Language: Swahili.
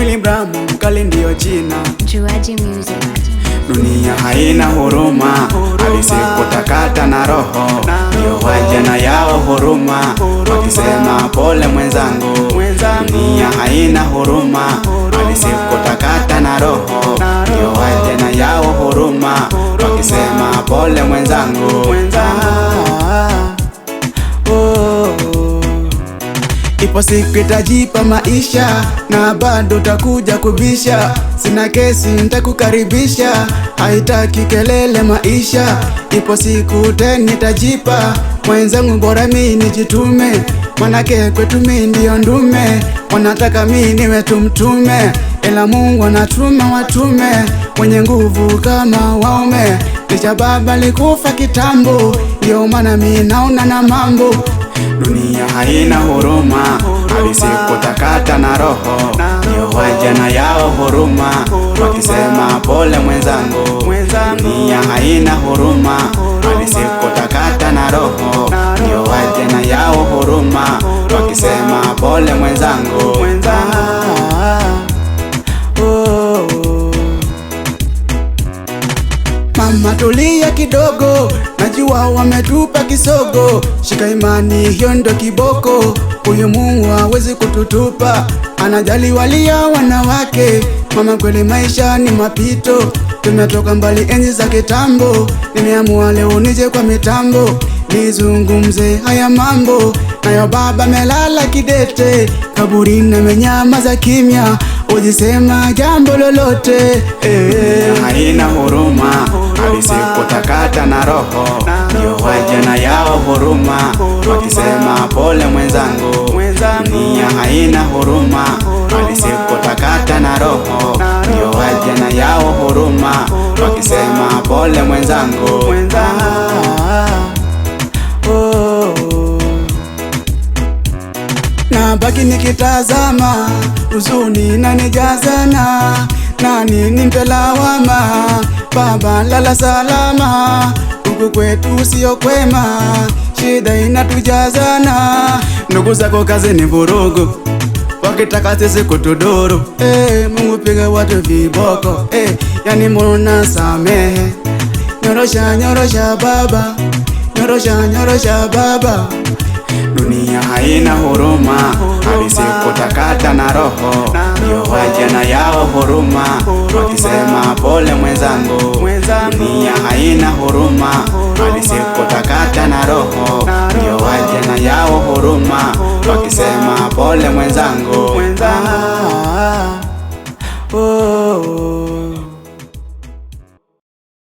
Willy Brown mkali ndio jina. Juaji Music. Dunia haina huruma, alisikutakata na roho, ndio waja na yao huruma, wakisema pole mwenzangu. Dunia haina huruma, alisikutakata na roho, ndio waja na yao huruma, wakisema pole mwenzangu. Ipo siku itajipa maisha na bado takuja kubisha. Sina kesi nitakukaribisha, haitaki kelele maisha. Ipo siku tena itajipa mwenzangu, bora mimi nijitume, manake kwetu mimi ndio ndume. Wanataka mimi niwe tumtume, ila Mungu anatuma watume wenye nguvu kama waume. Licha baba alikufa kitambo, ndio maana mimi naona na mambo. Dunia haina huruma, alisikutakata na roho, ndio waja na yao huruma, wakisema pole mwenzangu. Dunia haina huruma, alisikutakata na roho, ndio waja na yao huruma, wakisema pole mwenzangu. Mama tulia kidogo, najua wametupa kisogo. Shika imani, hiyo ndo kiboko. Huyu Mungu hawezi kututupa, anajali walia wanawake. Mama kweli maisha ni mapito, tumetoka mbali enzi za kitambo. Nimeamua leo nije kwa mitambo, nizungumze haya mambo. Nayo baba melala kidete, kaburini amenyamaza kimya, ujisema jambo lolote. Haina huruma, alisikutakata na roho, ndio waja na yao huruma, wakisema pole mwenzangu. Dunia haina huruma, alisikutakata na roho, ndio waja na yao huruma, wakisema pole mwenzangu. Na baki nikitazama, huzuni inanijazana, nani nimpe lawama? Baba lala salama, huku kwetu sio kwema, shida inatujazana. Ndugu zako kazi ni vurugu, wakitaka sisi kutuduru. Mungu piga watu viboko, yani Mungu samehe. Nyorosha nyorosha baba, nyorosha nyorosha baba. Dunia haina huruma, alisikutakata na roho, ndio waja na yao huruma, wakisema pole mwenzangu. Dunia haina huruma, alisikutakata na roho, ndio waja na yao huruma, wakisema pole mwenzangu.